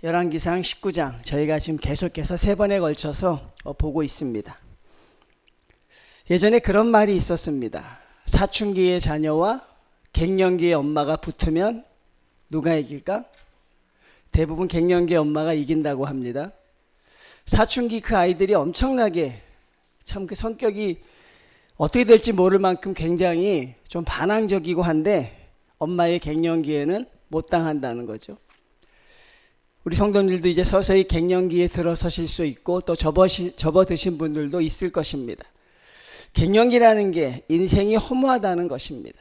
열왕기상 19장 저희가 지금 계속해서 3번에 걸쳐서 보고 있습니다. 예전에 그런 말이 있었습니다. 사춘기의 자녀와 갱년기의 엄마가 붙으면 누가 이길까? 대부분 갱년기의 엄마가 이긴다고 합니다. 사춘기 그 아이들이 엄청나게 참 그 성격이 어떻게 될지 모를 만큼 굉장히 좀 반항적이고 한데 엄마의 갱년기에는 못 당한다는 거죠. 우리 성도님들도 이제 서서히 갱년기에 들어서실 수 있고 또 접어드신 분들도 있을 것입니다. 갱년기라는 게 인생이 허무하다는 것입니다.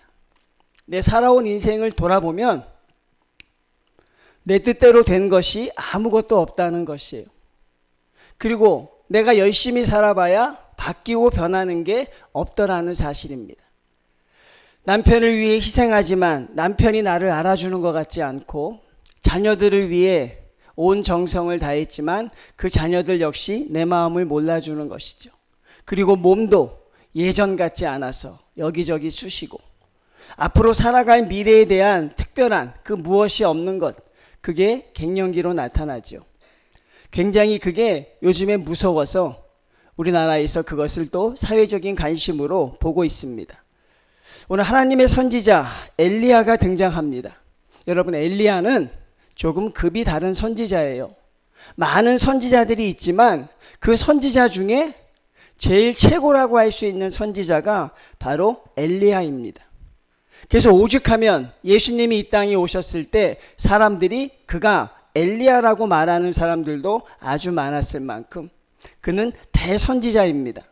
내 살아온 인생을 돌아보면 내 뜻대로 된 것이 아무것도 없다는 것이에요. 그리고 내가 열심히 살아봐야 바뀌고 변하는 게 없더라는 사실입니다. 남편을 위해 희생하지만 남편이 나를 알아주는 것 같지 않고, 자녀들을 위해 온 정성을 다했지만 그 자녀들 역시 내 마음을 몰라주는 것이죠. 그리고 몸도 예전 같지 않아서 여기저기 쑤시고, 앞으로 살아갈 미래에 대한 특별한 그 무엇이 없는 것, 그게 갱년기로 나타나죠. 굉장히 그게 요즘에 무서워서 우리나라에서 그것을 또 사회적인 관심으로 보고 있습니다. 오늘 하나님의 선지자 엘리야가 등장합니다. 여러분, 엘리야는 조금 급이 다른 선지자예요. 많은 선지자들이 있지만 그 선지자 중에 제일 최고라고 할 수 있는 선지자가 바로 엘리야입니다. 그래서 오죽하면 예수님이 이 땅에 오셨을 때 사람들이 그가 엘리야라고 말하는 사람들도 아주 많았을 만큼 그는 대선지자입니다.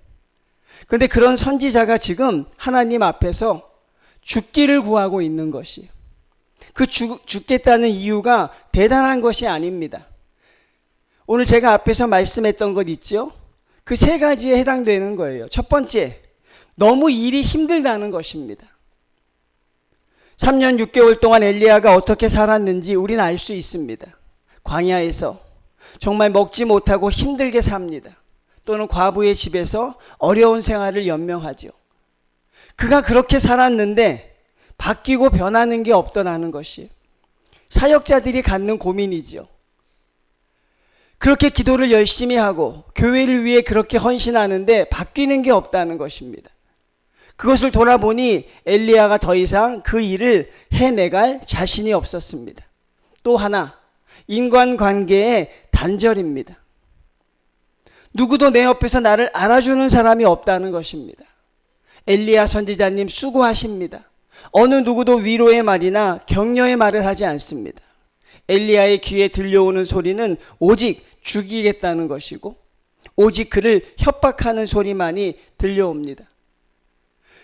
그런데 그런 선지자가 지금 하나님 앞에서 죽기를 구하고 있는 것이에요. 그 죽겠다는 이유가 대단한 것이 아닙니다. 오늘 제가 앞에서 말씀했던 것 있죠? 그 3가지에 해당되는 거예요. 첫 번째, 너무 일이 힘들다는 것입니다. 3년 6개월 동안 엘리야가 어떻게 살았는지 우리는 알 수 있습니다. 광야에서 정말 먹지 못하고 힘들게 삽니다. 또는 과부의 집에서 어려운 생활을 연명하죠. 그가 그렇게 살았는데 바뀌고 변하는 게 없더라는 것이 사역자들이 갖는 고민이죠. 그렇게 기도를 열심히 하고 교회를 위해 그렇게 헌신하는데 바뀌는 게 없다는 것입니다. 그것을 돌아보니 엘리야가 더 이상 그 일을 해내갈 자신이 없었습니다. 또 하나, 인간관계의 단절입니다. 누구도 내 옆에서 나를 알아주는 사람이 없다는 것입니다. 엘리야 선지자님 수고하십니다. 어느 누구도 위로의 말이나 격려의 말을 하지 않습니다. 엘리야의 귀에 들려오는 소리는 오직 죽이겠다는 것이고 오직 그를 협박하는 소리만이 들려옵니다.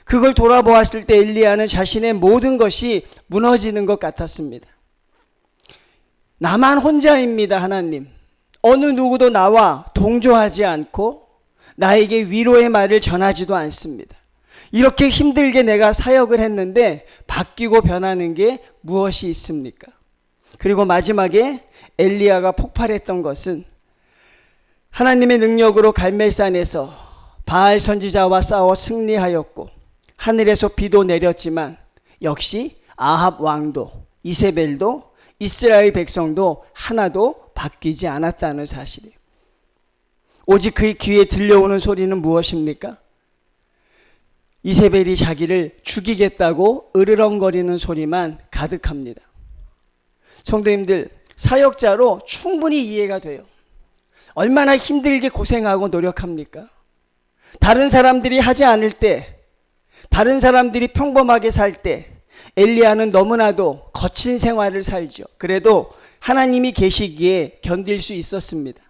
그걸 돌아보았을 때 엘리야는 자신의 모든 것이 무너지는 것 같았습니다. 나만 혼자입니다, 하나님. 어느 누구도 나와 동조하지 않고 나에게 위로의 말을 전하지도 않습니다. 이렇게 힘들게 내가 사역을 했는데 바뀌고 변하는 게 무엇이 있습니까? 그리고 마지막에 엘리야가 폭발했던 것은 하나님의 능력으로 갈멜산에서 바알 선지자와 싸워 승리하였고 하늘에서 비도 내렸지만 역시 아합 왕도 이세벨도 이스라엘 백성도 하나도 바뀌지 않았다는 사실이에요. 오직 그의 귀에 들려오는 소리는 무엇입니까? 이세벨이 자기를 죽이겠다고 으르렁거리는 소리만 가득합니다. 성도님들, 사역자로 충분히 이해가 돼요. 얼마나 힘들게 고생하고 노력합니까? 다른 사람들이 하지 않을 때, 다른 사람들이 평범하게 살 때 엘리야는 너무나도 거친 생활을 살죠. 그래도 하나님이 계시기에 견딜 수 있었습니다.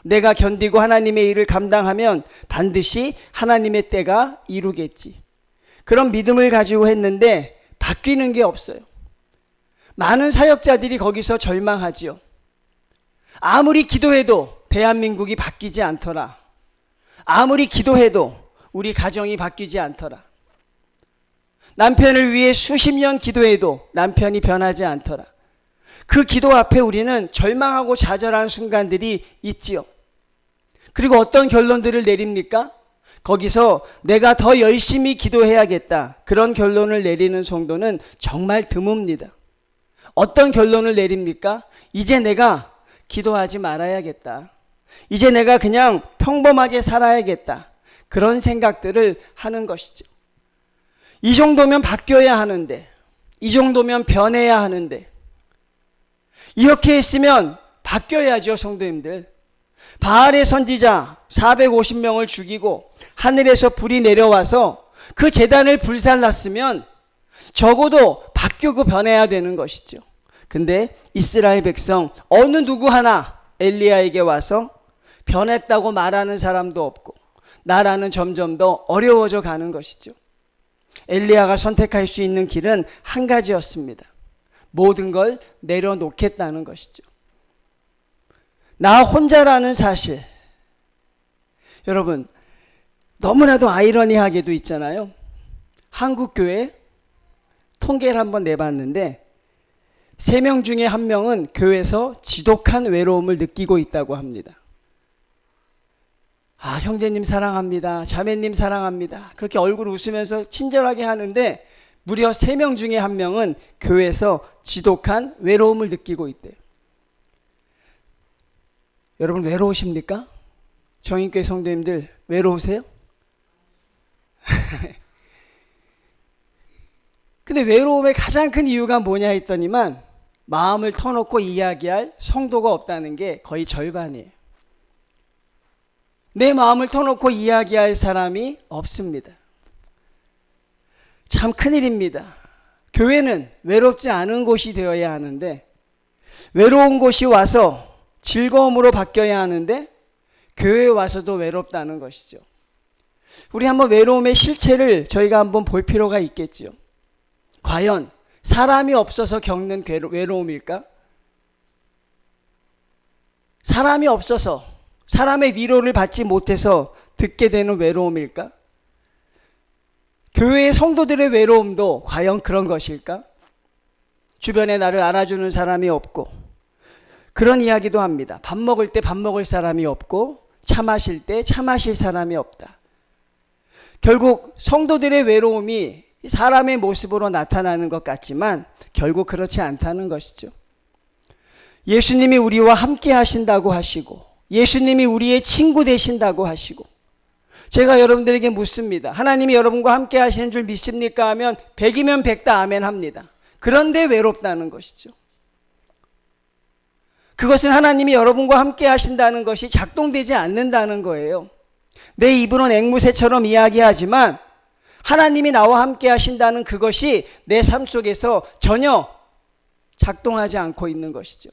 내가 견디고 하나님의 일을 감당하면 반드시 하나님의 때가 이루겠지. 그런 믿음을 가지고 했는데 바뀌는 게 없어요. 많은 사역자들이 거기서 절망하지요. 아무리 기도해도 대한민국이 바뀌지 않더라. 아무리 기도해도 우리 가정이 바뀌지 않더라. 남편을 위해 수십 년 기도해도 남편이 변하지 않더라. 그 기도 앞에 우리는 절망하고 좌절한 순간들이 있지요. 그리고 어떤 결론들을 내립니까? 거기서 내가 더 열심히 기도해야겠다. 그런 결론을 내리는 성도는 정말 드뭅니다. 어떤 결론을 내립니까? 이제 내가 기도하지 말아야겠다. 이제 내가 그냥 평범하게 살아야겠다. 그런 생각들을 하는 것이죠. 이 정도면 바뀌어야 하는데, 이 정도면 변해야 하는데, 이렇게 했으면 바뀌어야죠, 성도님들. 바알의 선지자 450명을 죽이고 하늘에서 불이 내려와서 그 제단을 불살랐으면 적어도 바뀌고 변해야 되는 것이죠. 근데 이스라엘 백성 어느 누구 하나 엘리야에게 와서 변했다고 말하는 사람도 없고 나라는 점점 더 어려워져 가는 것이죠. 엘리야가 선택할 수 있는 길은 한 가지였습니다. 모든 걸 내려놓겠다는 것이죠. 나 혼자라는 사실. 여러분, 너무나도 아이러니하게도 있잖아요. 한국교회 통계를 한번 내봤는데 3명 중에 1명은 교회에서 지독한 외로움을 느끼고 있다고 합니다. 아, 형제님 사랑합니다. 자매님 사랑합니다. 그렇게 얼굴 웃으면서 친절하게 하는데 무려 3명 중에 1명은 교회에서 지독한 외로움을 느끼고 있대요. 여러분 외로우십니까? 정인교회 성도님들 외로우세요? 근데 외로움의 가장 큰 이유가 뭐냐 했더니만 마음을 터놓고 이야기할 성도가 없다는 게 거의 절반이에요. 내 마음을 터놓고 이야기할 사람이 없습니다. 참 큰일입니다. 교회는 외롭지 않은 곳이 되어야 하는데 외로운 곳이 와서 즐거움으로 바뀌어야 하는데 교회에 와서도 외롭다는 것이죠. 우리 한번 외로움의 실체를 저희가 한번 볼 필요가 있겠죠. 과연 사람이 없어서 겪는 외로움일까? 사람이 없어서 사람의 위로를 받지 못해서 듣게 되는 외로움일까? 교회의 성도들의 외로움도 과연 그런 것일까? 주변에 나를 알아주는 사람이 없고 그런 이야기도 합니다. 밥 먹을 때 밥 먹을 사람이 없고 차 마실 때 차 마실 사람이 없다. 결국 성도들의 외로움이 사람의 모습으로 나타나는 것 같지만 결국 그렇지 않다는 것이죠. 예수님이 우리와 함께 하신다고 하시고 예수님이 우리의 친구 되신다고 하시고 제가 여러분들에게 묻습니다. 하나님이 여러분과 함께 하시는 줄 믿습니까? 하면 100이면 100 다 아멘 합니다. 그런데 외롭다는 것이죠. 그것은 하나님이 여러분과 함께 하신다는 것이 작동되지 않는다는 거예요. 내 입으로는 앵무새처럼 이야기하지만 하나님이 나와 함께 하신다는 그것이 내 삶 속에서 전혀 작동하지 않고 있는 것이죠.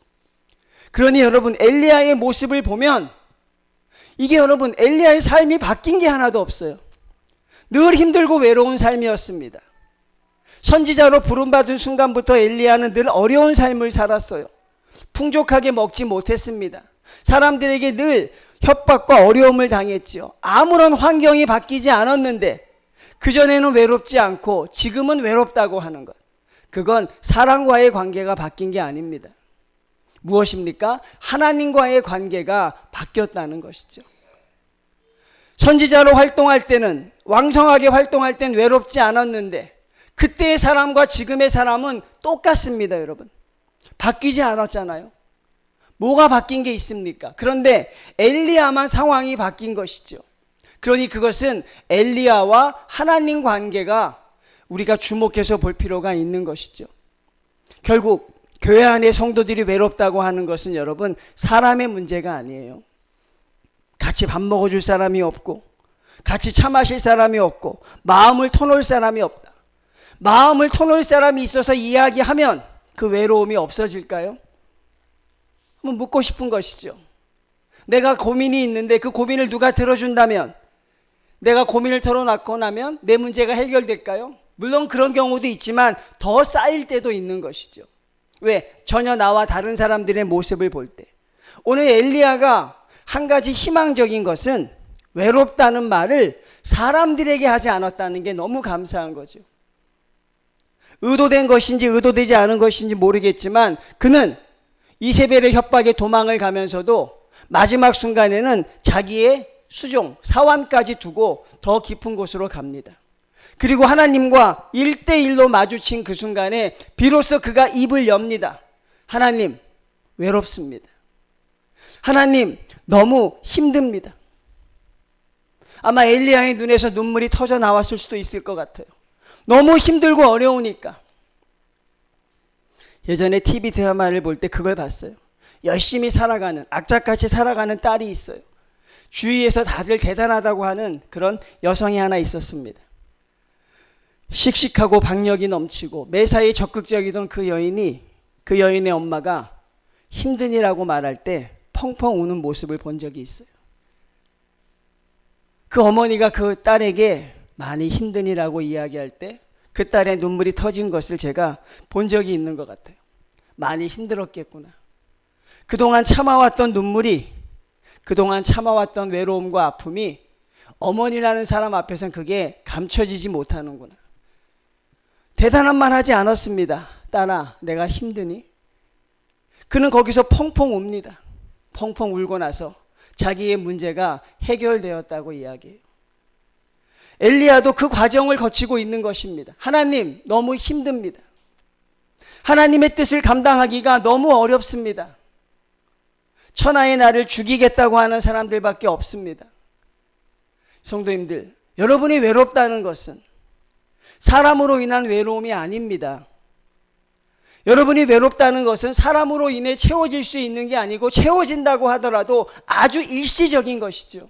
그러니 여러분 엘리야의 모습을 보면 이게 여러분 엘리야의 삶이 바뀐 게 하나도 없어요. 늘 힘들고 외로운 삶이었습니다. 선지자로 부름받은 순간부터 엘리야는 늘 어려운 삶을 살았어요. 풍족하게 먹지 못했습니다. 사람들에게 늘 협박과 어려움을 당했지요. 아무런 환경이 바뀌지 않았는데 그전에는 외롭지 않고 지금은 외롭다고 하는 것. 그건 사람과의 관계가 바뀐 게 아닙니다. 무엇입니까? 하나님과의 관계가 바뀌었다는 것이죠. 선지자로 활동할 때는 왕성하게 활동할 땐 외롭지 않았는데 그때의 사람과 지금의 사람은 똑같습니다. 여러분 바뀌지 않았잖아요. 뭐가 바뀐 게 있습니까? 그런데 엘리야만 상황이 바뀐 것이죠. 그러니 그것은 엘리야와 하나님 관계가 우리가 주목해서 볼 필요가 있는 것이죠. 결국 교회 안에 성도들이 외롭다고 하는 것은 여러분 사람의 문제가 아니에요. 같이 밥 먹어줄 사람이 없고 같이 차 마실 사람이 없고 마음을 터놓을 사람이 없다. 마음을 터놓을 사람이 있어서 이야기하면 그 외로움이 없어질까요? 한번 묻고 싶은 것이죠. 내가 고민이 있는데 그 고민을 누가 들어준다면 내가 고민을 털어놓고 나면 내 문제가 해결될까요? 물론 그런 경우도 있지만 더 쌓일 때도 있는 것이죠. 왜? 전혀 나와 다른 사람들의 모습을 볼 때. 오늘 엘리야가 한 가지 희망적인 것은 외롭다는 말을 사람들에게 하지 않았다는 게 너무 감사한 거죠. 의도된 것인지 의도되지 않은 것인지 모르겠지만 그는 이세벨의 협박에 도망을 가면서도 마지막 순간에는 자기의 수종, 사환까지 두고 더 깊은 곳으로 갑니다. 그리고 하나님과 1대1로 마주친 그 순간에 비로소 그가 입을 엽니다. 하나님, 외롭습니다. 하나님, 너무 힘듭니다. 아마 엘리야의 눈에서 눈물이 터져 나왔을 수도 있을 것 같아요. 너무 힘들고 어려우니까. 예전에 TV 드라마를 볼 때 그걸 봤어요. 열심히 살아가는, 악착같이 살아가는 딸이 있어요. 주위에서 다들 대단하다고 하는 그런 여성이 하나 있었습니다. 씩씩하고 박력이 넘치고 매사에 적극적이던 그 여인의 엄마가 힘드니라고 말할 때 펑펑 우는 모습을 본 적이 있어요. 그 어머니가 그 딸에게 많이 힘드니라고 이야기할 때 그 딸의 눈물이 터진 것을 제가 본 적이 있는 것 같아요. 많이 힘들었겠구나. 그동안 참아왔던 눈물이, 그동안 참아왔던 외로움과 아픔이 어머니라는 사람 앞에서는 그게 감춰지지 못하는구나. 대단한 말 하지 않았습니다. 딸아, 내가 힘드니? 그는 거기서 펑펑 웁니다. 펑펑 울고 나서 자기의 문제가 해결되었다고 이야기해요. 엘리야도 그 과정을 거치고 있는 것입니다. 하나님, 너무 힘듭니다. 하나님의 뜻을 감당하기가 너무 어렵습니다. 천하의 나를 죽이겠다고 하는 사람들밖에 없습니다. 성도님들, 여러분이 외롭다는 것은 사람으로 인한 외로움이 아닙니다. 여러분이 외롭다는 것은 사람으로 인해 채워질 수 있는 게 아니고 채워진다고 하더라도 아주 일시적인 것이죠.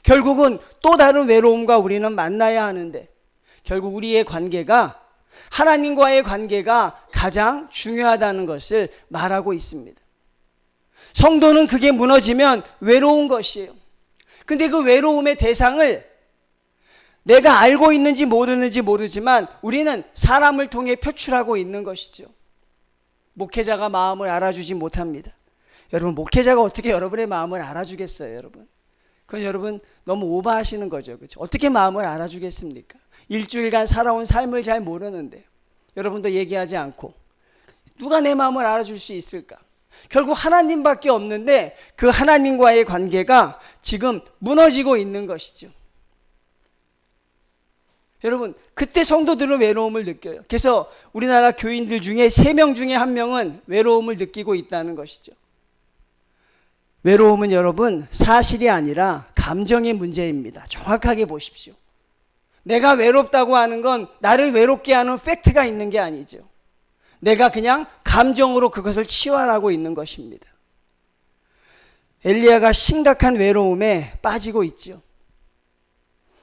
결국은 또 다른 외로움과 우리는 만나야 하는데 결국 우리의 관계가, 하나님과의 관계가 가장 중요하다는 것을 말하고 있습니다. 성도는 그게 무너지면 외로운 것이에요. 근데 그 외로움의 대상을 내가 알고 있는지 모르는지 모르지만 우리는 사람을 통해 표출하고 있는 것이죠. 목회자가 마음을 알아주지 못합니다. 여러분, 목회자가 어떻게 여러분의 마음을 알아주겠어요, 여러분? 그건 여러분 너무 오버하시는 거죠. 그렇죠? 어떻게 마음을 알아주겠습니까? 일주일간 살아온 삶을 잘 모르는데 여러분도 얘기하지 않고 누가 내 마음을 알아줄 수 있을까? 결국 하나님밖에 없는데 그 하나님과의 관계가 지금 무너지고 있는 것이죠. 여러분, 그때 성도들은 외로움을 느껴요. 그래서 우리나라 교인들 중에 3명 중에 1명은 외로움을 느끼고 있다는 것이죠. 외로움은 여러분 사실이 아니라 감정의 문제입니다. 정확하게 보십시오. 내가 외롭다고 하는 건 나를 외롭게 하는 팩트가 있는 게 아니죠. 내가 그냥 감정으로 그것을 치환하고 있는 것입니다. 엘리야가 심각한 외로움에 빠지고 있죠.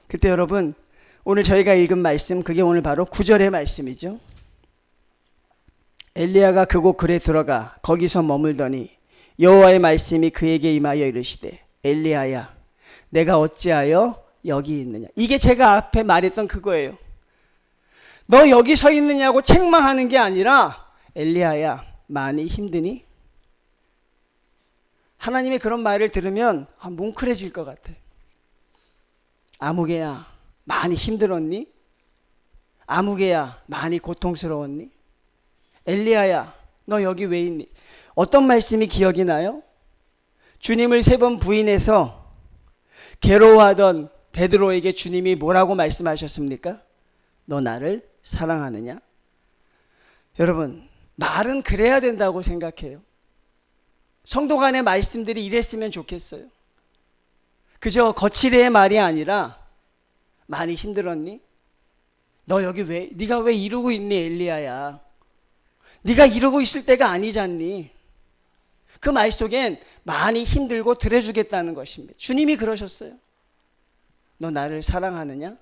그때 여러분, 오늘 저희가 읽은 말씀, 그게 오늘 바로 9절의 말씀이죠. 엘리야가 그곳 굴에 들어가 거기서 머물더니 여호와의 말씀이 그에게 임하여 이르시되 엘리야야, 내가 어찌하여 여기 있느냐. 이게 제가 앞에 말했던 그거예요. 너 여기 서 있느냐고 책망하는 게 아니라 엘리야야, 많이 힘드니? 하나님의 그런 말을 들으면 뭉클해질 것 같아. 아무개야, 많이 힘들었니? 아무개야, 많이 고통스러웠니? 엘리야야, 너 여기 왜 있니? 어떤 말씀이 기억이 나요? 주님을 3번 부인해서 괴로워하던 베드로에게 주님이 뭐라고 말씀하셨습니까? 너 나를 사랑하느냐? 여러분, 말은 그래야 된다고 생각해요. 성도 간의 말씀들이 이랬으면 좋겠어요. 그저 거칠의 말이 아니라 많이 힘들었니? 너 여기 네가 왜 이러고 있니, 엘리야야? 네가 이러고 있을 때가 아니잖니. 그 말 속엔 많이 힘들고 들어주겠다는 것입니다. 주님이 그러셨어요. 너 나를 사랑하느냐?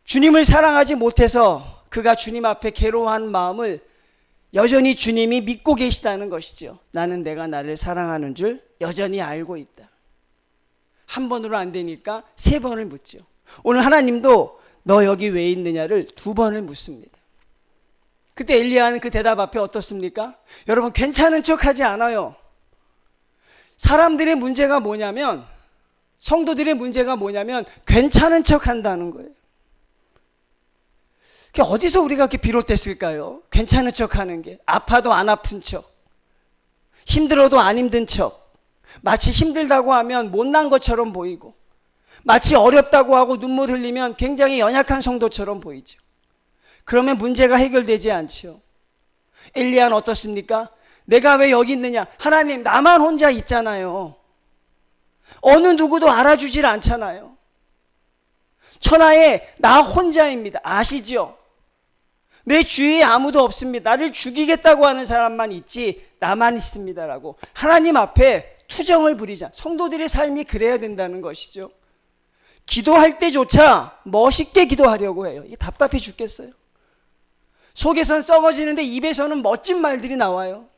주님을 사랑하지 못해서 그가 주님 앞에 괴로워한 마음을 여전히 주님이 믿고 계시다는 것이죠. 나는 내가 나를 사랑하는 줄 여전히 알고 있다. 한 번으로 안 되니까 3번을 묻죠. 오늘 하나님도 너 여기 왜 있느냐를 2번을 묻습니다. 그때 엘리야는 그 대답 앞에 어떻습니까? 여러분, 괜찮은 척하지 않아요. 사람들의 문제가 뭐냐면, 성도들의 문제가 뭐냐면 괜찮은 척한다는 거예요. 어디서 우리가 그렇게 비롯됐을까요? 괜찮은 척하는 게. 아파도 안 아픈 척, 힘들어도 안 힘든 척, 마치 힘들다고 하면 못난 것처럼 보이고, 마치 어렵다고 하고 눈물 흘리면 굉장히 연약한 성도처럼 보이죠. 그러면 문제가 해결되지 않죠. 엘리야는 어떻습니까? 내가 왜 여기 있느냐? 하나님, 나만 혼자 있잖아요. 어느 누구도 알아주질 않잖아요. 천하에 나 혼자입니다. 아시죠? 내 주위에 아무도 없습니다. 나를 죽이겠다고 하는 사람만 있지 나만 있습니다라고 하나님 앞에 투정을 부리자. 성도들의 삶이 그래야 된다는 것이죠. 기도할 때조차 멋있게 기도하려고 해요. 이게 답답해 죽겠어요. 속에선 썩어지는데 입에서는 멋진 말들이 나와요.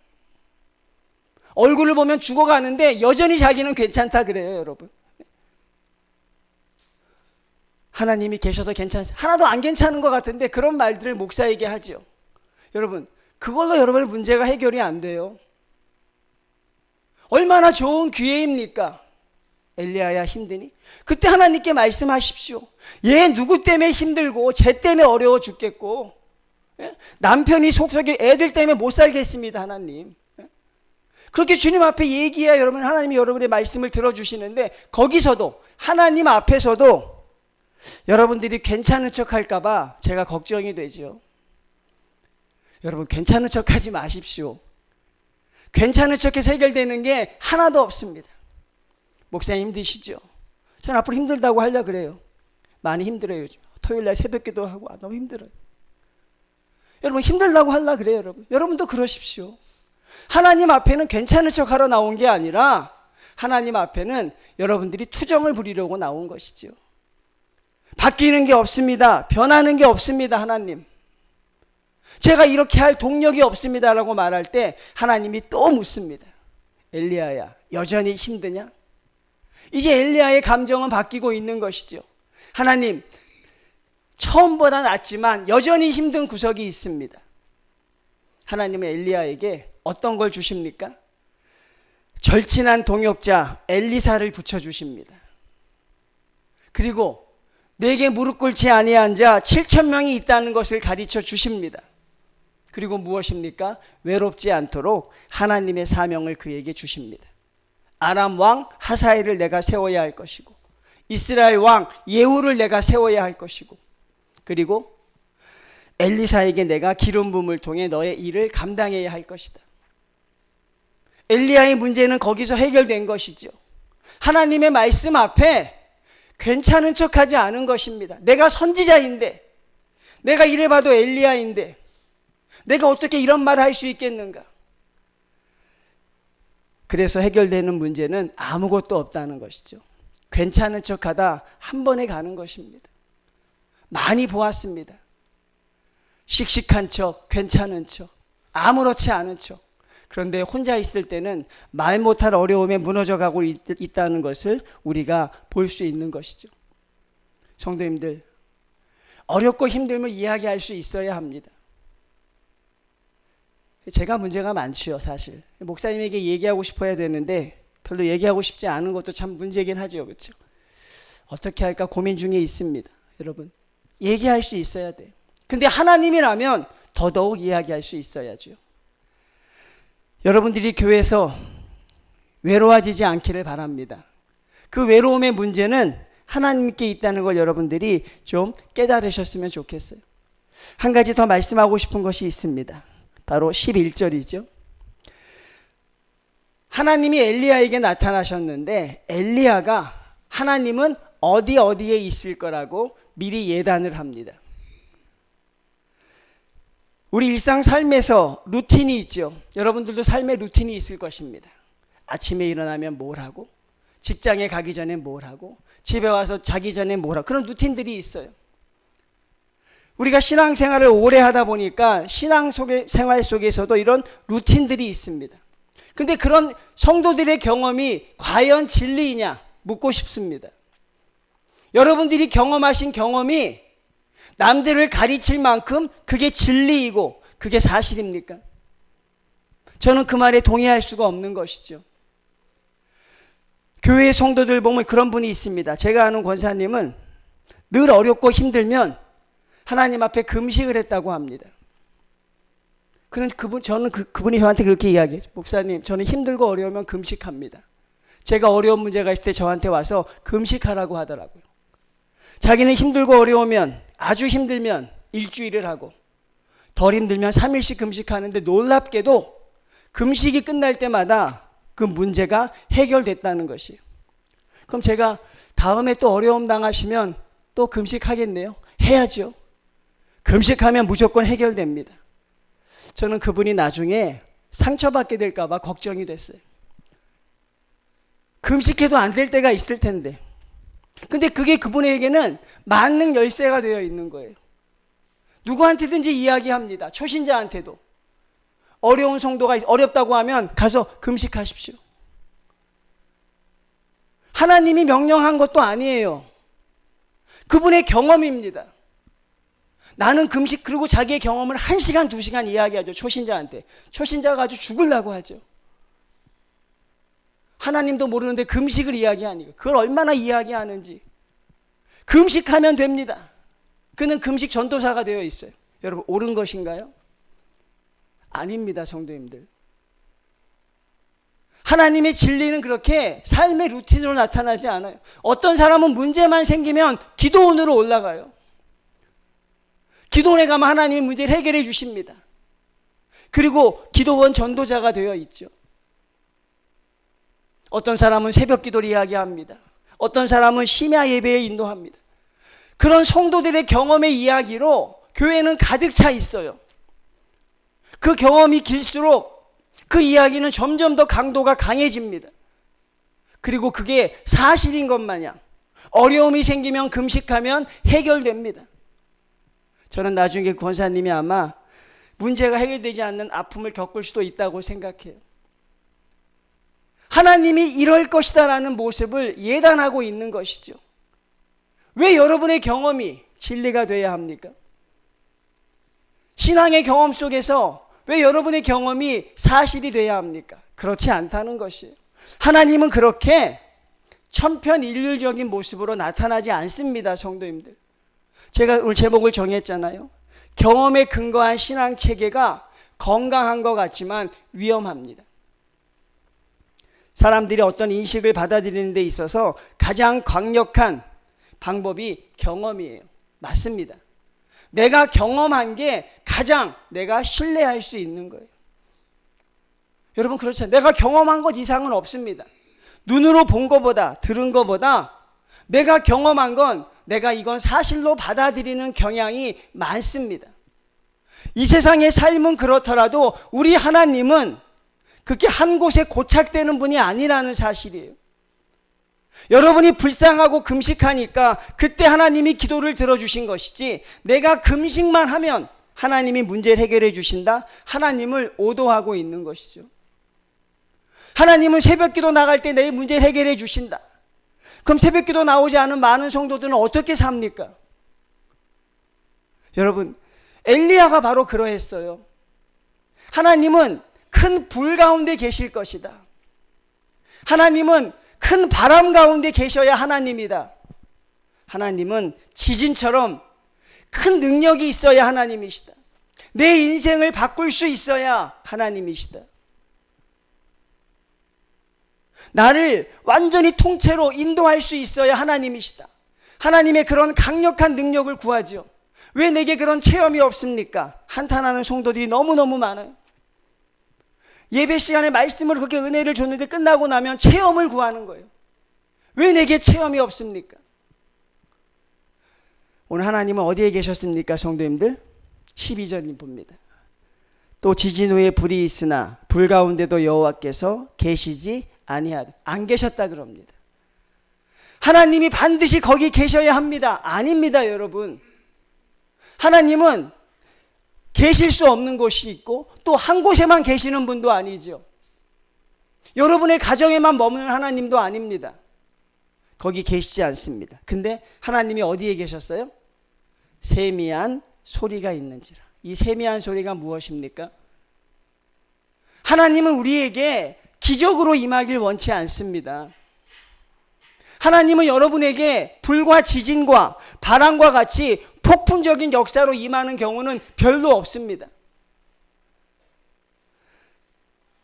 얼굴을 보면 죽어가는데 여전히 자기는 괜찮다 그래요, 여러분. 하나님이 계셔서 괜찮으세요. 하나도 안 괜찮은 것 같은데 그런 말들을 목사에게 하죠. 여러분, 그걸로 여러분의 문제가 해결이 안 돼요. 얼마나 좋은 기회입니까? 엘리야야, 힘드니? 그때 하나님께 말씀하십시오. 얘 누구 때문에 힘들고 쟤 때문에 어려워 죽겠고, 남편이 속썩이 애들 때문에 못 살겠습니다, 하나님. 그렇게 주님 앞에 얘기해야 여러분, 하나님이 여러분의 말씀을 들어주시는데, 거기서도 하나님 앞에서도 여러분들이 괜찮은 척 할까봐 제가 걱정이 되죠. 여러분, 괜찮은 척 하지 마십시오. 괜찮은 척해서 해결되는 게 하나도 없습니다. 목사님 힘드시죠? 저는 앞으로 힘들다고 하려고 그래요. 많이 힘들어요. 요즘. 토요일날 새벽기도 하고 너무 힘들어요. 여러분, 힘들다고 하려고 그래요. 여러분도 그러십시오. 하나님 앞에는 괜찮은 척 하러 나온 게 아니라 하나님 앞에는 여러분들이 투정을 부리려고 나온 것이죠. 바뀌는 게 없습니다. 변하는 게 없습니다, 하나님. 제가 이렇게 할 동력이 없습니다라고 말할 때 하나님이 또 묻습니다. 엘리야야, 여전히 힘드냐? 이제 엘리야의 감정은 바뀌고 있는 것이죠. 하나님, 처음보다 낫지만 여전히 힘든 구석이 있습니다. 하나님은 엘리야에게 어떤 걸 주십니까? 절친한 동역자 엘리사를 붙여주십니다. 그리고 내게 무릎 꿇지 아니한 자 7,000명이 있다는 것을 가르쳐 주십니다. 그리고 무엇입니까? 외롭지 않도록 하나님의 사명을 그에게 주십니다. 아람 왕 하사엘을 내가 세워야 할 것이고, 이스라엘 왕 예후를 내가 세워야 할 것이고, 그리고 엘리사에게 내가 기름 부음을 통해 너의 일을 감당해야 할 것이다. 엘리야의 문제는 거기서 해결된 것이죠. 하나님의 말씀 앞에 괜찮은 척하지 않은 것입니다. 내가 선지자인데, 내가 이래봐도 엘리야인데 내가 어떻게 이런 말을 할 수 있겠는가? 그래서 해결되는 문제는 아무것도 없다는 것이죠. 괜찮은 척하다 한 번에 가는 것입니다. 많이 보았습니다. 씩씩한 척, 괜찮은 척, 아무렇지 않은 척. 그런데 혼자 있을 때는 말 못할 어려움에 무너져가고 있다는 것을 우리가 볼 수 있는 것이죠. 성도님들, 어렵고 힘들면 이야기할 수 있어야 합니다. 제가 문제가 많지요, 사실. 목사님에게 얘기하고 싶어야 되는데 별로 얘기하고 싶지 않은 것도 참 문제긴 하죠, 그렇죠? 어떻게 할까 고민 중에 있습니다. 여러분, 얘기할 수 있어야 돼요. 근데 하나님이라면 더더욱 이야기할 수 있어야죠. 여러분들이 교회에서 외로워지지 않기를 바랍니다. 그 외로움의 문제는 하나님께 있다는 걸 여러분들이 좀 깨달으셨으면 좋겠어요. 한 가지 더 말씀하고 싶은 것이 있습니다. 바로 11절이죠. 하나님이 엘리야에게 나타나셨는데 엘리야가 하나님은 어디에 있을 거라고 미리 예단을 합니다. 우리 일상 삶에서 루틴이 있죠. 여러분들도 삶의 루틴이 있을 것입니다. 아침에 일어나면 뭘 하고, 직장에 가기 전에 뭘 하고, 집에 와서 자기 전에 뭘 하고, 그런 루틴들이 있어요. 우리가 신앙생활을 오래 하다 보니까 신앙생활 속에서도 이런 루틴들이 있습니다. 근데 그런 성도들의 경험이 과연 진리이냐 묻고 싶습니다. 여러분들이 경험하신 경험이 남들을 가르칠 만큼 그게 진리이고 그게 사실입니까? 저는 그 말에 동의할 수가 없는 것이죠. 교회의 성도들 보면 그런 분이 있습니다. 제가 아는 권사님은 늘 어렵고 힘들면 하나님 앞에 금식을 했다고 합니다. 저는 그분이 저한테 그렇게 이야기해요. 목사님, 저는 힘들고 어려우면 금식합니다. 제가 어려운 문제가 있을 때 저한테 와서 금식하라고 하더라고요. 자기는 힘들고 어려우면, 아주 힘들면 일주일을 하고 덜 힘들면 3일씩 금식하는데 놀랍게도 금식이 끝날 때마다 그 문제가 해결됐다는 것이에요. 그럼 제가 다음에 또 어려움 당하시면 또 금식하겠네요? 해야죠. 금식하면 무조건 해결됩니다. 저는 그분이 나중에 상처받게 될까 봐 걱정이 됐어요. 금식해도 안 될 때가 있을 텐데. 근데 그게 그분에게는 만능 열쇠가 되어 있는 거예요. 누구한테든지 이야기합니다. 초신자한테도. 어려운 성도가 어렵다고 하면 가서 금식하십시오. 하나님이 명령한 것도 아니에요. 그분의 경험입니다. 나는 금식, 그리고 자기의 경험을 1시간, 2시간 이야기하죠. 초신자한테. 초신자가 아주 죽으려고 하죠. 하나님도 모르는데 금식을 이야기하니까. 그걸 얼마나 이야기하는지. 금식하면 됩니다. 그는 금식 전도사가 되어 있어요. 여러분, 옳은 것인가요? 아닙니다, 성도님들. 하나님의 진리는 그렇게 삶의 루틴으로 나타나지 않아요. 어떤 사람은 문제만 생기면 기도원으로 올라가요. 기도원에 가면 하나님이 문제를 해결해 주십니다. 그리고 기도원 전도자가 되어 있죠. 어떤 사람은 새벽 기도를 이야기합니다. 어떤 사람은 심야 예배에 인도합니다. 그런 성도들의 경험의 이야기로 교회는 가득 차 있어요. 그 경험이 길수록 그 이야기는 점점 더 강도가 강해집니다. 그리고 그게 사실인 것 마냥 어려움이 생기면 금식하면 해결됩니다. 저는 나중에 권사님이 아마 문제가 해결되지 않는 아픔을 겪을 수도 있다고 생각해요. 하나님이 이럴 것이다라는 모습을 예단하고 있는 것이죠. 왜 여러분의 경험이 진리가 돼야 합니까? 신앙의 경험 속에서 왜 여러분의 경험이 사실이 돼야 합니까? 그렇지 않다는 것이에요. 하나님은 그렇게 천편일률적인 모습으로 나타나지 않습니다, 성도님들. 제가 오늘 제목을 정했잖아요. 경험에 근거한 신앙 체계가 건강한 것 같지만 위험합니다. 사람들이 어떤 인식을 받아들이는 데 있어서 가장 강력한 방법이 경험이에요. 맞습니다. 내가 경험한 게 가장 내가 신뢰할 수 있는 거예요. 여러분, 그렇죠. 내가 경험한 것 이상은 없습니다. 눈으로 본 것보다, 들은 것보다 내가 경험한 건 내가 이건 사실로 받아들이는 경향이 많습니다. 이 세상의 삶은 그렇더라도 우리 하나님은 그렇게 한 곳에 고착되는 분이 아니라는 사실이에요. 여러분이 불쌍하고 금식하니까 그때 하나님이 기도를 들어주신 것이지, 내가 금식만 하면 하나님이 문제를 해결해 주신다? 하나님을 오도하고 있는 것이죠. 하나님은 새벽기도 나갈 때 내 문제를 해결해 주신다. 그럼 새벽기도 나오지 않은 많은 성도들은 어떻게 삽니까? 여러분, 엘리야가 바로 그러했어요. 하나님은 큰 불 가운데 계실 것이다. 하나님은 큰 바람 가운데 계셔야 하나님이다. 하나님은 지진처럼 큰 능력이 있어야 하나님이시다. 내 인생을 바꿀 수 있어야 하나님이시다. 나를 완전히 통째로 인도할 수 있어야 하나님이시다. 하나님의 그런 강력한 능력을 구하죠. 왜 내게 그런 체험이 없습니까? 한탄하는 성도들이 너무너무 많아요. 예배 시간에 말씀을 그렇게 은혜를 줬는데 끝나고 나면 체험을 구하는 거예요. 왜 내게 체험이 없습니까? 오늘 하나님은 어디에 계셨습니까, 성도님들? 12절 봅니다. 또 지진 후에 불이 있으나 불 가운데도 여호와께서 계시지 아니하다. 안 계셨다 그럽니다. 하나님이 반드시 거기 계셔야 합니다. 아닙니다, 여러분. 하나님은 계실 수 없는 곳이 있고 또 한 곳에만 계시는 분도 아니죠. 여러분의 가정에만 머무는 하나님도 아닙니다. 거기 계시지 않습니다. 근데 하나님이 어디에 계셨어요? 세미한 소리가 있는지라. 이 세미한 소리가 무엇입니까? 하나님은 우리에게 기적으로 임하길 원치 않습니다. 하나님은 여러분에게 불과 지진과 바람과 같이 폭풍적인 역사로 임하는 경우는 별로 없습니다.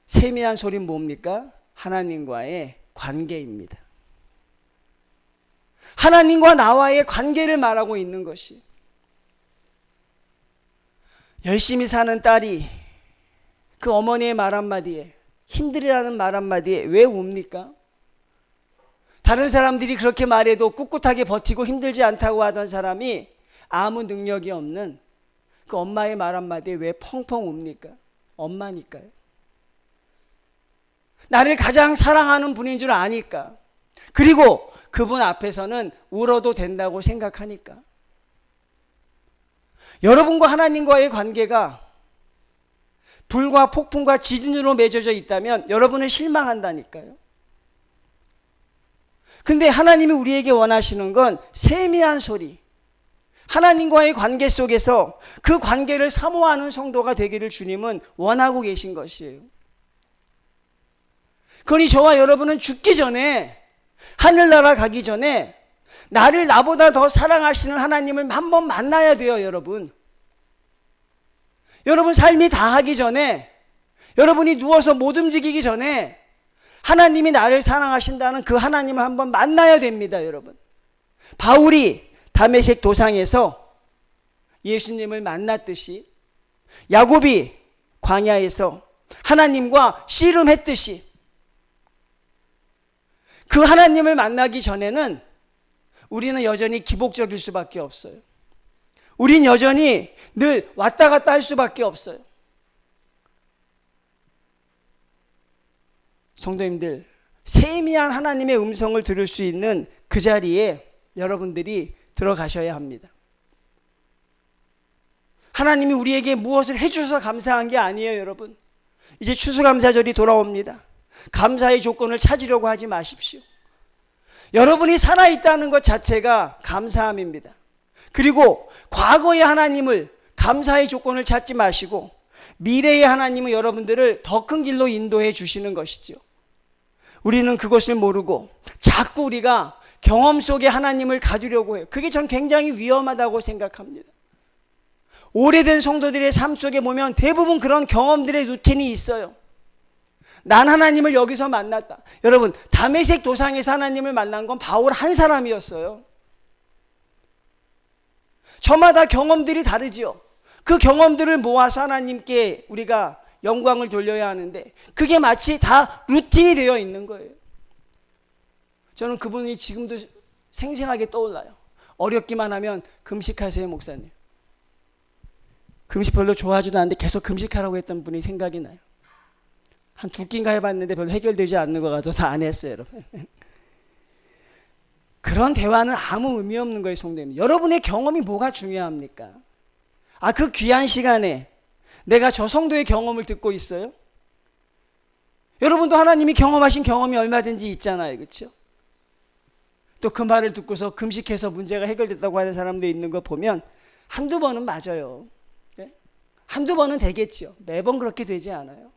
세미한 소리는 뭡니까? 하나님과의 관계입니다. 하나님과 나와의 관계를 말하고 있는 것이, 열심히 사는 딸이 그 어머니의 말 한마디에, 힘들이라는 말 한마디에 왜 웁니까? 다른 사람들이 그렇게 말해도 꿋꿋하게 버티고 힘들지 않다고 하던 사람이 아무 능력이 없는 그 엄마의 말 한마디에 왜 펑펑 웁니까? 엄마니까요. 나를 가장 사랑하는 분인 줄 아니까, 그리고 그분 앞에서는 울어도 된다고 생각하니까. 여러분과 하나님과의 관계가 불과 폭풍과 지진으로 맺어져 있다면 여러분은 실망한다니까요. 근데 하나님이 우리에게 원하시는 건 세미한 소리, 하나님과의 관계 속에서 그 관계를 사모하는 성도가 되기를 주님은 원하고 계신 것이에요. 그러니 저와 여러분은 죽기 전에, 하늘나라 가기 전에 나를 나보다 더 사랑하시는 하나님을 한번 만나야 돼요. 여러분 삶이 다 하기 전에, 여러분이 누워서 못 움직이기 전에 하나님이 나를 사랑하신다는 그 하나님을 한번 만나야 됩니다. 여러분, 바울이 다메섹 도상에서 예수님을 만났듯이, 야곱이 광야에서 하나님과 씨름했듯이, 그 하나님을 만나기 전에는 우리는 여전히 기복적일 수밖에 없어요. 우린 여전히 늘 왔다 갔다 할 수밖에 없어요. 성도님들, 세미한 하나님의 음성을 들을 수 있는 그 자리에 여러분들이 들어가셔야 합니다. 하나님이 우리에게 무엇을 해주셔서 감사한 게 아니에요. 여러분, 이제 추수감사절이 돌아옵니다. 감사의 조건을 찾으려고 하지 마십시오. 여러분이 살아있다는 것 자체가 감사함입니다. 그리고 과거의 하나님을, 감사의 조건을 찾지 마시고 미래의 하나님은 여러분들을 더 큰 길로 인도해 주시는 것이죠. 우리는 그것을 모르고 자꾸 우리가 경험 속에 하나님을 가두려고 해요. 그게 전 굉장히 위험하다고 생각합니다. 오래된 성도들의 삶 속에 보면 대부분 그런 경험들의 루틴이 있어요. 난 하나님을 여기서 만났다. 여러분, 다메섹 도상에서 하나님을 만난 건 바울 한 사람이었어요. 저마다 경험들이 다르죠. 그 경험들을 모아서 하나님께 우리가 영광을 돌려야 하는데 그게 마치 다 루틴이 되어 있는 거예요. 저는 그분이 지금도 생생하게 떠올라요. 어렵기만 하면 금식하세요, 목사님. 금식 별로 좋아하지도 않는데 계속 금식하라고 했던 분이 생각이 나요. 한 2끼인가 해봤는데 별로 해결되지 않는 것 같아서 안 했어요, 여러분. 그런 대화는 아무 의미 없는 거예요, 성도님. 여러분의 경험이 뭐가 중요합니까? 그 귀한 시간에 내가 저 성도의 경험을 듣고 있어요? 여러분도 하나님이 경험하신 경험이 얼마든지 있잖아요, 그렇죠? 또 그 말을 듣고서 금식해서 문제가 해결됐다고 하는 사람도 있는 거 보면 한두 번은 맞아요. 네? 한두 번은 되겠죠. 매번 그렇게 되지 않아요.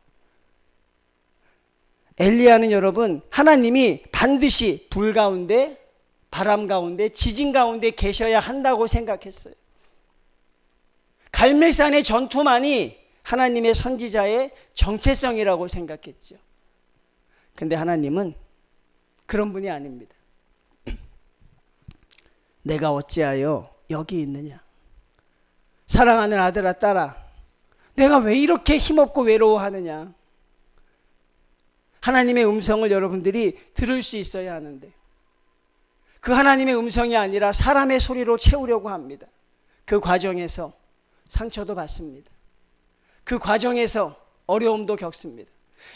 엘리야는 여러분, 하나님이 반드시 불 가운데, 바람 가운데, 지진 가운데 계셔야 한다고 생각했어요. 갈멜산의 전투만이 하나님의 선지자의 정체성이라고 생각했죠. 근데 하나님은 그런 분이 아닙니다. 내가 어찌하여 여기 있느냐? 사랑하는 아들아, 딸아, 내가 왜 이렇게 힘없고 외로워하느냐? 하나님의 음성을 여러분들이 들을 수 있어야 하는데 그 하나님의 음성이 아니라 사람의 소리로 채우려고 합니다. 그 과정에서 상처도 받습니다. 그 과정에서 어려움도 겪습니다.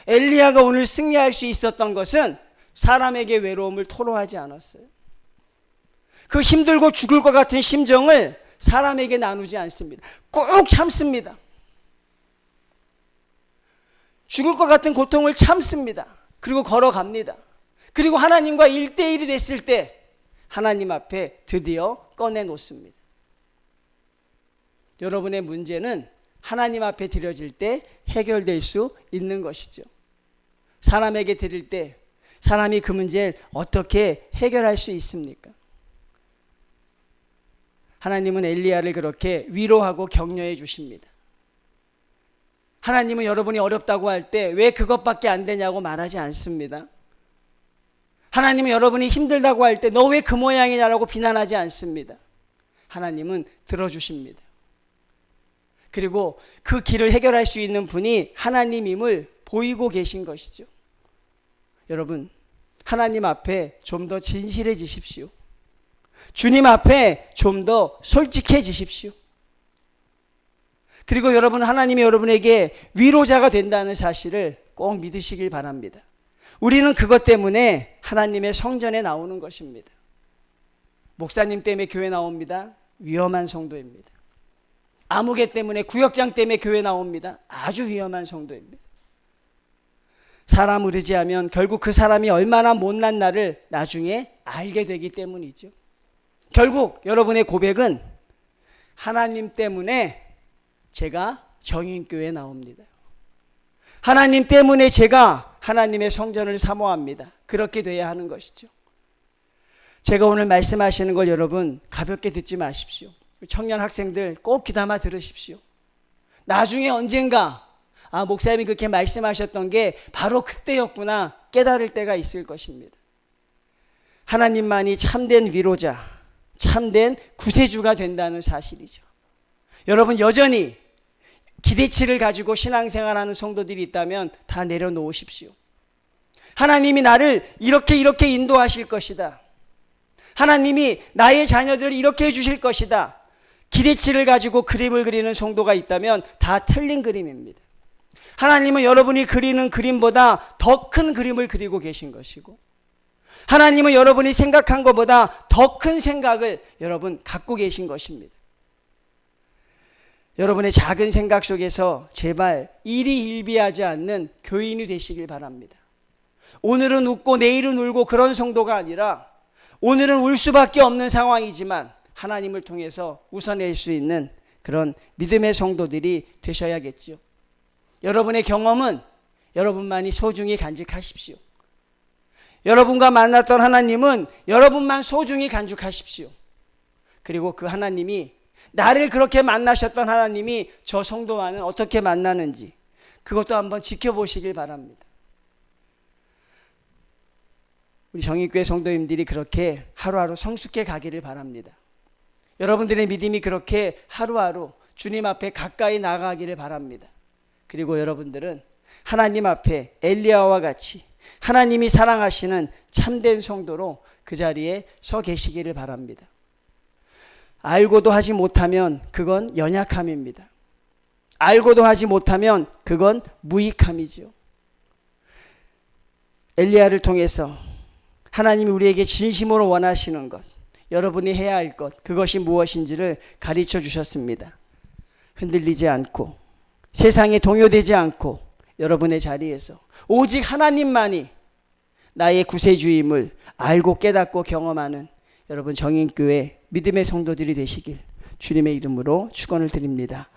엘리야가 오늘 승리할 수 있었던 것은 사람에게 외로움을 토로하지 않았어요. 그 힘들고 죽을 것 같은 심정을 사람에게 나누지 않습니다. 꼭 참습니다. 죽을 것 같은 고통을 참습니다. 그리고 걸어갑니다. 그리고 하나님과 1대1이 됐을 때 하나님 앞에 드디어 꺼내놓습니다. 여러분의 문제는 하나님 앞에 드려질 때 해결될 수 있는 것이죠. 사람에게 드릴 때 사람이 그 문제를 어떻게 해결할 수 있습니까? 하나님은 엘리야를 그렇게 위로하고 격려해 주십니다. 하나님은 여러분이 어렵다고 할 때 왜 그것밖에 안 되냐고 말하지 않습니다. 하나님은 여러분이 힘들다고 할 때 너 왜 그 모양이냐라고 비난하지 않습니다. 하나님은 들어주십니다. 그리고 그 길을 해결할 수 있는 분이 하나님임을 보이고 계신 것이죠. 여러분, 하나님 앞에 좀 더 진실해지십시오. 주님 앞에 좀 더 솔직해지십시오. 그리고 여러분, 하나님이 여러분에게 위로자가 된다는 사실을 꼭 믿으시길 바랍니다. 우리는 그것 때문에 하나님의 성전에 나오는 것입니다. 목사님 때문에 교회 나옵니다. 위험한 성도입니다. 아무개 때문에, 구역장 때문에 교회 나옵니다. 아주 위험한 성도입니다. 사람을 의지하면 결국 그 사람이 얼마나 못난 나를 나중에 알게 되기 때문이죠. 결국 여러분의 고백은 하나님 때문에 제가 정인교회에 나옵니다. 하나님 때문에 제가 하나님의 성전을 사모합니다. 그렇게 돼야 하는 것이죠. 제가 오늘 말씀하시는 걸 여러분 가볍게 듣지 마십시오. 청년 학생들 꼭 귀담아 들으십시오. 나중에 언젠가 목사님이 그렇게 말씀하셨던 게 바로 그때였구나 깨달을 때가 있을 것입니다. 하나님만이 참된 위로자, 참된 구세주가 된다는 사실이죠. 여러분, 여전히 기대치를 가지고 신앙생활하는 성도들이 있다면 다 내려놓으십시오. 하나님이 나를 이렇게 인도하실 것이다. 하나님이 나의 자녀들을 이렇게 해주실 것이다. 기대치를 가지고 그림을 그리는 성도가 있다면 다 틀린 그림입니다. 하나님은 여러분이 그리는 그림보다 더 큰 그림을 그리고 계신 것이고, 하나님은 여러분이 생각한 것보다 더 큰 생각을 여러분 갖고 계신 것입니다. 여러분의 작은 생각 속에서 제발 일희일비하지 않는 교인이 되시길 바랍니다. 오늘은 웃고 내일은 울고 그런 성도가 아니라, 오늘은 울 수밖에 없는 상황이지만 하나님을 통해서 웃어낼 수 있는 그런 믿음의 성도들이 되셔야겠죠. 여러분의 경험은 여러분만이 소중히 간직하십시오. 여러분과 만났던 하나님은 여러분만 소중히 간직하십시오. 그리고 그 하나님이, 나를 그렇게 만나셨던 하나님이 저 성도와는 어떻게 만나는지 그것도 한번 지켜보시길 바랍니다. 우리 정인교회 성도님들이 그렇게 하루하루 성숙해 가기를 바랍니다. 여러분들의 믿음이 그렇게 하루하루 주님 앞에 가까이 나가기를 바랍니다. 그리고 여러분들은 하나님 앞에 엘리야와 같이 하나님이 사랑하시는 참된 성도로 그 자리에 서 계시기를 바랍니다. 알고도 하지 못하면 그건 연약함입니다. 알고도 하지 못하면 그건 무익함이죠. 엘리야를 통해서 하나님이 우리에게 진심으로 원하시는 것, 여러분이 해야 할 것, 그것이 무엇인지를 가르쳐 주셨습니다. 흔들리지 않고 세상에 동요되지 않고 여러분의 자리에서 오직 하나님만이 나의 구세주임을 알고 깨닫고 경험하는 여러분 정인교회 믿음의 성도들이 되시길 주님의 이름으로 축원을 드립니다.